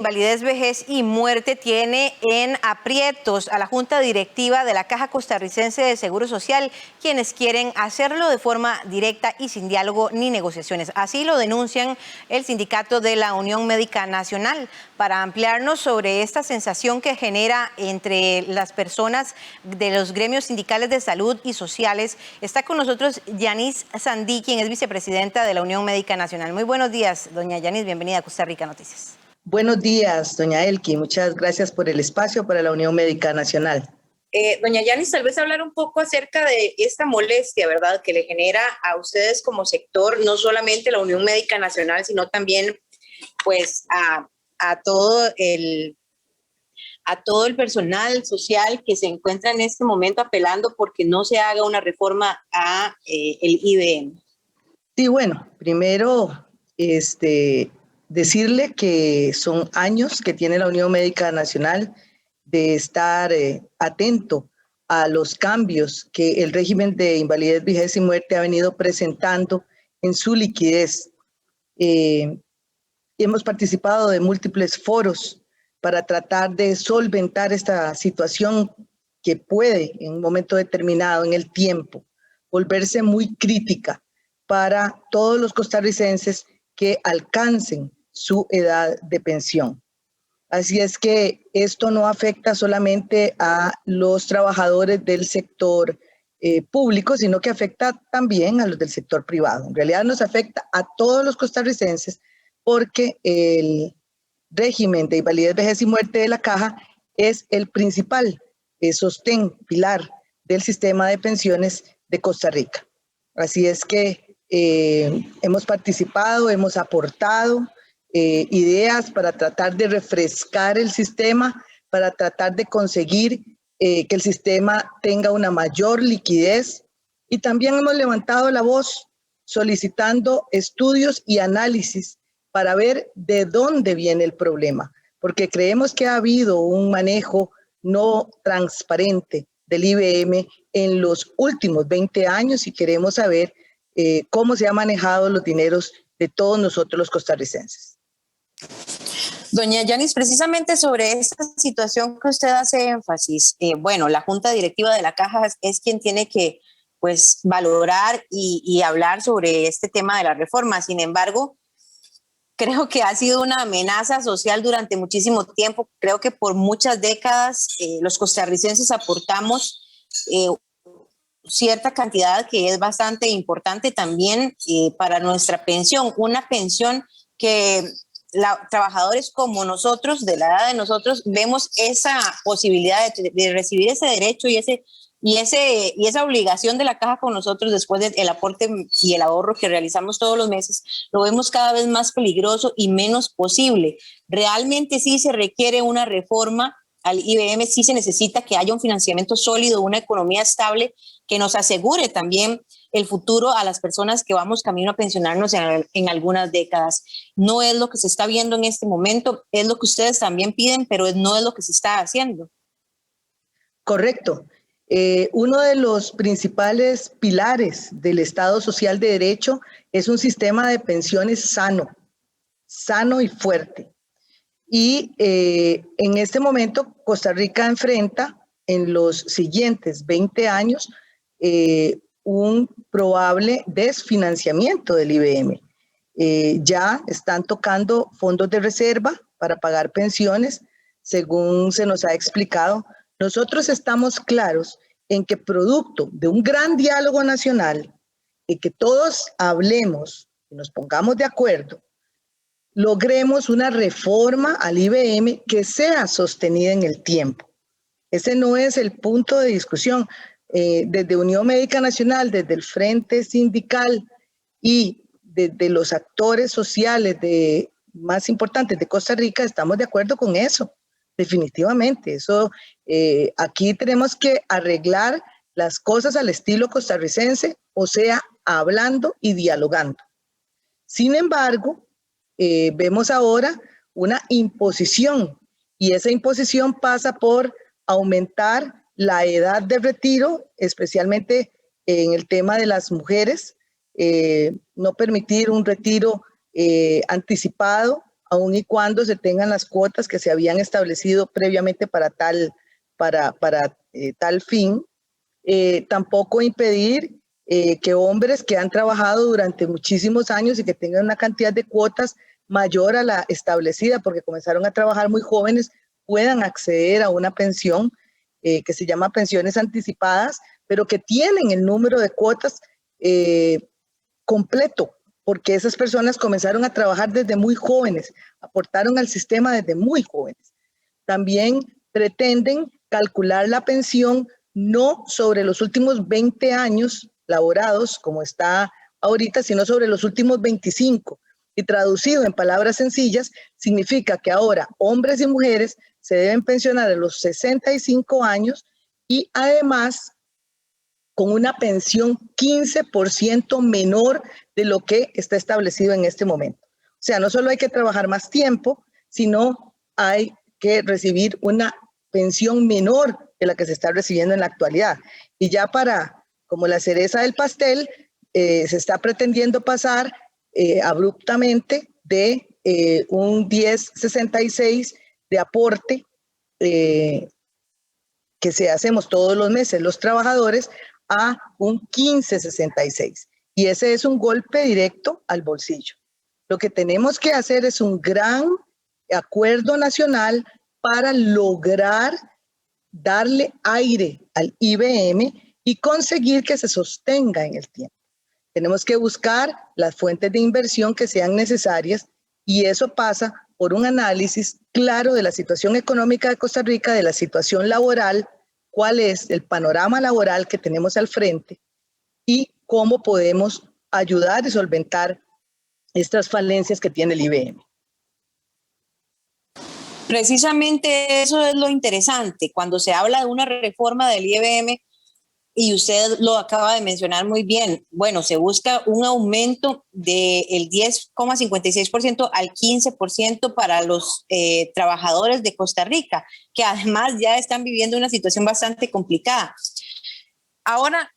Invalidez, Vejez y Muerte tiene en aprietos a la Junta Directiva de la Caja Costarricense de Seguro Social, quienes quieren hacerlo de forma directa y sin diálogo ni negociaciones. Así lo denuncian el sindicato de la Unión Médica Nacional. Para ampliarnos sobre esta sensación que genera entre las personas de los gremios sindicales de salud y sociales, está con nosotros Yanis Sandí, quien es vicepresidenta de la Unión Médica Nacional. Muy buenos días, doña Yanis, bienvenida a Costa Rica Noticias. Buenos días, doña Elki. Muchas gracias por el espacio para la Unión Médica Nacional. Doña Yanis, tal vez hablar un poco acerca de esta molestia, ¿verdad?, que le genera a ustedes como sector, no solamente la Unión Médica Nacional, sino también pues a todo el personal social que se encuentra en este momento apelando porque no se haga una reforma a el IBM. Sí, bueno, primero decirle que son años que tiene la Unión Médica Nacional de estar atento a los cambios que el régimen de invalidez, vejez y muerte ha venido presentando en su liquidez. Hemos participado de múltiples foros para tratar de solventar esta situación que puede, en un momento determinado en el tiempo, volverse muy crítica para todos los costarricenses que alcancen su edad de pensión. Así es que esto no afecta solamente a los trabajadores del sector público, sino que afecta también a los del sector privado. En realidad nos afecta a todos los costarricenses porque el régimen de invalidez, vejez y muerte de la Caja es el principal sostén, pilar del sistema de pensiones de Costa Rica. Así es que hemos participado, hemos aportado ideas para tratar de refrescar el sistema, para tratar de conseguir que el sistema tenga una mayor liquidez, y también hemos levantado la voz solicitando estudios y análisis para ver de dónde viene el problema, porque creemos que ha habido un manejo no transparente del IBM en los últimos 20 años y queremos saber cómo se han manejado los dineros de todos nosotros los costarricenses. Doña Yanis, precisamente sobre esta situación que usted hace énfasis, bueno, la Junta Directiva de la Caja es quien tiene que pues valorar y hablar sobre este tema de la reforma. Sin embargo, creo que ha sido una amenaza social durante muchísimo tiempo. Creo que por muchas décadas los costarricenses aportamos cierta cantidad que es bastante importante también para nuestra pensión, una pensión que trabajadores como nosotros, de la edad de nosotros, vemos esa posibilidad de recibir ese derecho y esa obligación de la Caja con nosotros después del aporte y el ahorro que realizamos todos los meses, lo vemos cada vez más peligroso y menos posible. Realmente sí se requiere una reforma al IBM, sí se necesita que haya un financiamiento sólido, una economía estable que nos asegure también el futuro a las personas que vamos camino a pensionarnos en algunas décadas. No es lo que se está viendo en este momento, es lo que ustedes también piden, pero no es lo que se está haciendo. Correcto. Uno de los principales pilares del Estado Social de Derecho es un sistema de pensiones sano y fuerte. Y en este momento Costa Rica enfrenta en los siguientes 20 años un probable desfinanciamiento del IBM. Ya están tocando fondos de reserva para pagar pensiones, según se nos ha explicado. Nosotros estamos claros en que producto de un gran diálogo nacional, y que todos hablemos y nos pongamos de acuerdo, logremos una reforma al IBM que sea sostenida en el tiempo. Ese no es el punto de discusión. Desde Unión Médica Nacional, desde el Frente Sindical y desde los actores sociales más importantes de Costa Rica, estamos de acuerdo con eso, definitivamente. Eso, aquí tenemos que arreglar las cosas al estilo costarricense, o sea, hablando y dialogando. Sin embargo, vemos ahora una imposición, y esa imposición pasa por aumentar la edad de retiro, especialmente en el tema de las mujeres, no permitir un retiro anticipado aun y cuando se tengan las cuotas que se habían establecido previamente para tal fin. Tampoco impedir que hombres que han trabajado durante muchísimos años y que tengan una cantidad de cuotas mayor a la establecida, porque comenzaron a trabajar muy jóvenes, puedan acceder a una pensión que se llama pensiones anticipadas, pero que tienen el número de cuotas completo, porque esas personas comenzaron a trabajar desde muy jóvenes, aportaron al sistema desde muy jóvenes. También pretenden calcular la pensión no sobre los últimos 20 años laborados, como está ahorita, sino sobre los últimos 25. Y traducido en palabras sencillas, significa que ahora hombres y mujeres se deben pensionar a los 65 años y además con una pensión 15% menor de lo que está establecido en este momento. O sea, no solo hay que trabajar más tiempo, sino hay que recibir una pensión menor de la que se está recibiendo en la actualidad. Y ya como la cereza del pastel, se está pretendiendo pasar abruptamente de un 10.66 de aporte que hacemos todos los meses los trabajadores a un 15.66. Y ese es un golpe directo al bolsillo. Lo que tenemos que hacer es un gran acuerdo nacional para lograr darle aire al IBM y conseguir que se sostenga en el tiempo. Tenemos que buscar las fuentes de inversión que sean necesarias y eso pasa por un análisis claro de la situación económica de Costa Rica, de la situación laboral, cuál es el panorama laboral que tenemos al frente y cómo podemos ayudar y solventar estas falencias que tiene el IBM. Precisamente eso es lo interesante. Cuando se habla de una reforma del IBM, y usted lo acaba de mencionar muy bien, bueno, se busca un aumento del 10,56% al 15% para los trabajadores de Costa Rica, que además ya están viviendo una situación bastante complicada. Ahora,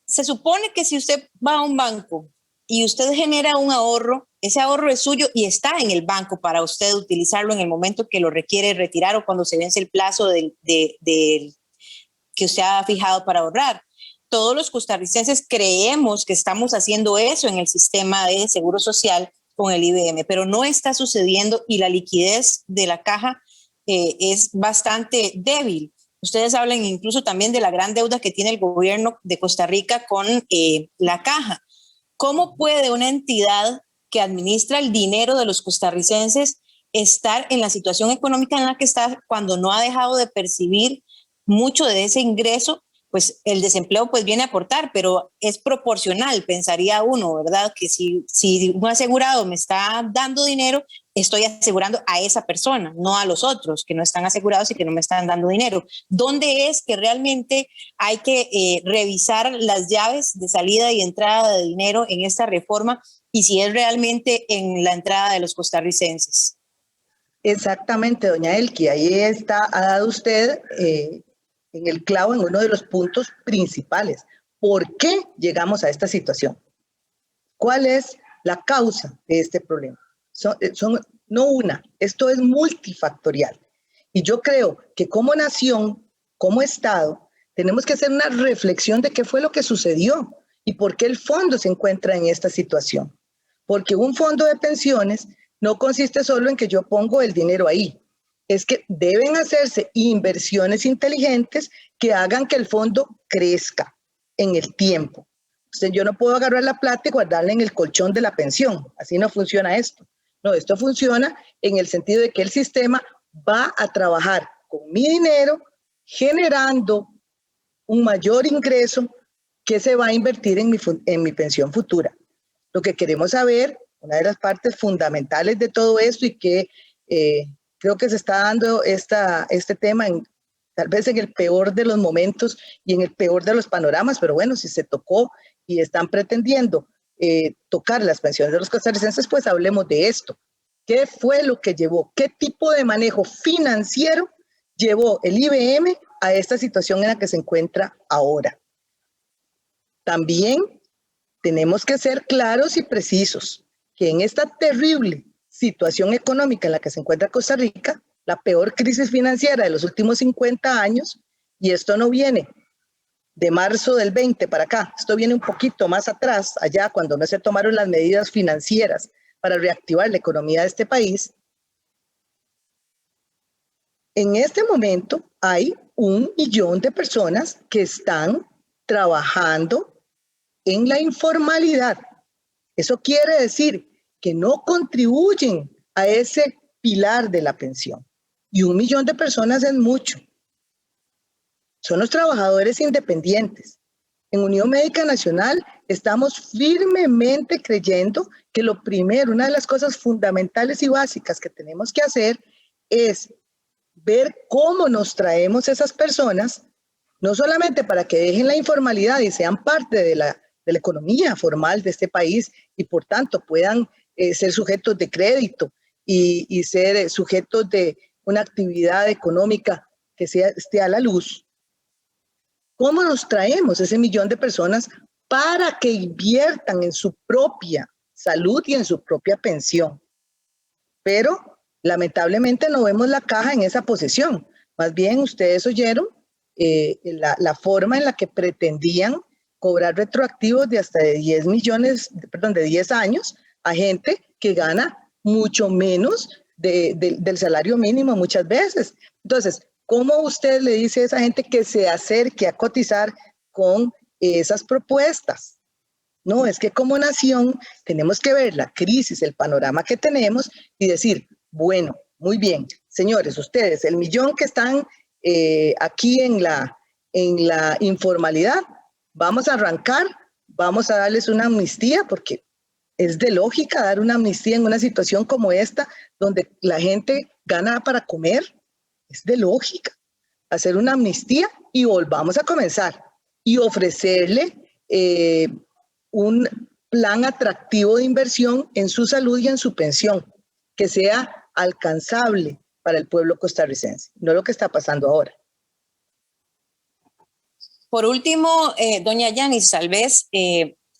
se supone que si usted va a un banco y usted genera un ahorro, ese ahorro es suyo y está en el banco para usted utilizarlo en el momento que lo requiere retirar o cuando se vence el plazo del que usted ha fijado para ahorrar. Todos los costarricenses creemos que estamos haciendo eso en el sistema de seguro social con el IBM, pero no está sucediendo y la liquidez de la caja es bastante débil. Ustedes hablan incluso también de la gran deuda que tiene el gobierno de Costa Rica con la caja. ¿Cómo puede una entidad que administra el dinero de los costarricenses estar en la situación económica en la que está cuando no ha dejado de percibir mucho de ese ingreso? Pues el desempleo pues viene a aportar, pero es proporcional, pensaría uno, ¿verdad? Que si un asegurado me está dando dinero, estoy asegurando a esa persona, no a los otros que no están asegurados y que no me están dando dinero. ¿Dónde es que realmente hay que revisar las llaves de salida y entrada de dinero en esta reforma y si es realmente en la entrada de los costarricenses? Exactamente, doña Elki, ahí ha dado usted en el clavo en uno de los puntos principales. ¿Por qué llegamos a esta situación? ¿Cuál es la causa de este problema? No una, esto es multifactorial. Y yo creo que como nación, como Estado, tenemos que hacer una reflexión de qué fue lo que sucedió y por qué el fondo se encuentra en esta situación. Porque un fondo de pensiones no consiste solo en que yo pongo el dinero ahí. Es que deben hacerse inversiones inteligentes que hagan que el fondo crezca en el tiempo. Entonces, yo no puedo agarrar la plata y guardarla en el colchón de la pensión. Así no funciona esto. No, esto funciona en el sentido de que el sistema va a trabajar con mi dinero generando un mayor ingreso que se va a invertir en mi pensión futura. Lo que queremos saber, una de las partes fundamentales de todo esto y que creo que se está dando este tema tal vez en el peor de los momentos y en el peor de los panoramas, pero bueno, si se tocó y están pretendiendo tocar las pensiones de los costarricenses, pues hablemos de esto. ¿Qué fue lo que llevó? ¿Qué tipo de manejo financiero llevó el IBM a esta situación en la que se encuentra ahora? También tenemos que ser claros y precisos que en esta terrible situación económica en la que se encuentra Costa Rica, la peor crisis financiera de los últimos 50 años, y esto no viene de marzo del 20 para acá, esto viene un poquito más atrás, allá cuando no se tomaron las medidas financieras para reactivar la economía de este país. En este momento hay 1 millón de personas que están trabajando en la informalidad. Eso quiere decir que no contribuyen a ese pilar de la pensión. Y 1 millón de personas es mucho. Son los trabajadores independientes. En Unión Médica Nacional estamos firmemente creyendo que lo primero, una de las cosas fundamentales y básicas que tenemos que hacer es ver cómo nos traemos esas personas, no solamente para que dejen la informalidad y sean parte de la economía formal de este país y por tanto puedan ser sujetos de crédito y ser sujetos de una actividad económica que esté a la luz. ¿Cómo nos traemos ese 1 millón de personas para que inviertan en su propia salud y en su propia pensión? Pero lamentablemente no vemos la caja en esa posición. Más bien ustedes oyeron la forma en la que pretendían cobrar retroactivos de hasta de 10 años a gente que gana mucho menos del salario mínimo muchas veces. Entonces, ¿cómo usted le dice a esa gente que se acerque a cotizar con esas propuestas? No, es que como nación tenemos que ver la crisis, el panorama que tenemos y decir, bueno, muy bien, señores, ustedes, el 1 millón que están aquí en la informalidad, vamos a arrancar, vamos a darles una amnistía, porque es de lógica dar una amnistía en una situación como esta, donde la gente gana para comer, es de lógica hacer una amnistía y volvamos a comenzar y ofrecerle un plan atractivo de inversión en su salud y en su pensión, que sea alcanzable para el pueblo costarricense, no lo que está pasando ahora. Por último, doña Yanis, tal vez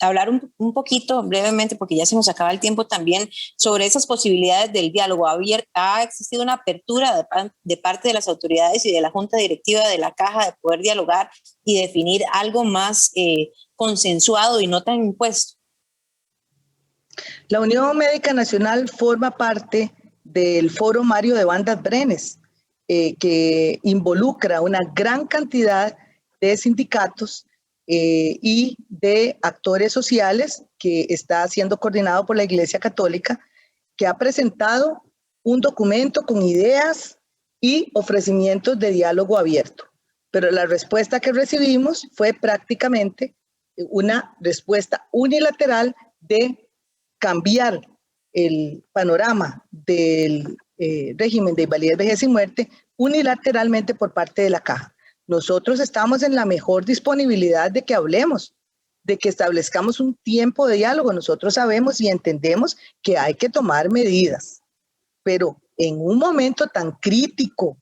hablar un poquito brevemente, porque ya se nos acaba el tiempo también, sobre esas posibilidades del diálogo. Ha existido una apertura de parte de las autoridades y de la Junta Directiva de la Caja de poder dialogar y definir algo más consensuado y no tan impuesto. La Unión Médica Nacional forma parte del Foro Mario de Bandas Brenes, que involucra una gran cantidad de sindicatos y de actores sociales, que está siendo coordinado por la Iglesia Católica, que ha presentado un documento con ideas y ofrecimientos de diálogo abierto. Pero la respuesta que recibimos fue prácticamente una respuesta unilateral de cambiar el panorama del régimen de invalidez, vejez y muerte unilateralmente por parte de la Caja. Nosotros estamos en la mejor disponibilidad de que hablemos, de que establezcamos un tiempo de diálogo. Nosotros sabemos y entendemos que hay que tomar medidas, pero en un momento tan crítico,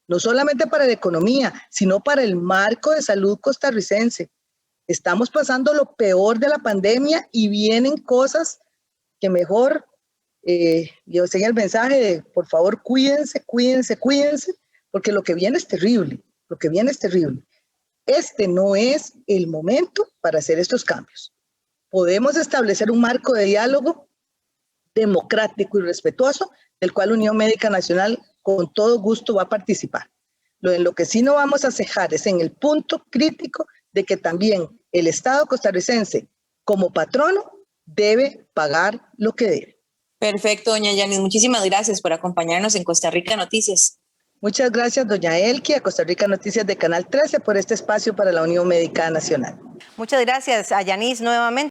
no solamente para la economía, sino para el marco de salud costarricense. Estamos pasando lo peor de la pandemia y vienen cosas que mejor, yo sé el mensaje de por favor cuídense, cuídense, cuídense, porque lo que viene es terrible. Lo que viene es terrible. Este no es el momento para hacer estos cambios. Podemos establecer un marco de diálogo democrático y respetuoso, del cual Unión Médica Nacional con todo gusto va a participar. En lo que sí no vamos a cejar es en el punto crítico de que también el Estado costarricense, como patrono, debe pagar lo que debe. Perfecto, doña Yanis. Muchísimas gracias por acompañarnos en Costa Rica Noticias. Muchas gracias, doña Elki, a Costa Rica Noticias de Canal 13 por este espacio para la Unión Médica Nacional. Muchas gracias a Yanis nuevamente.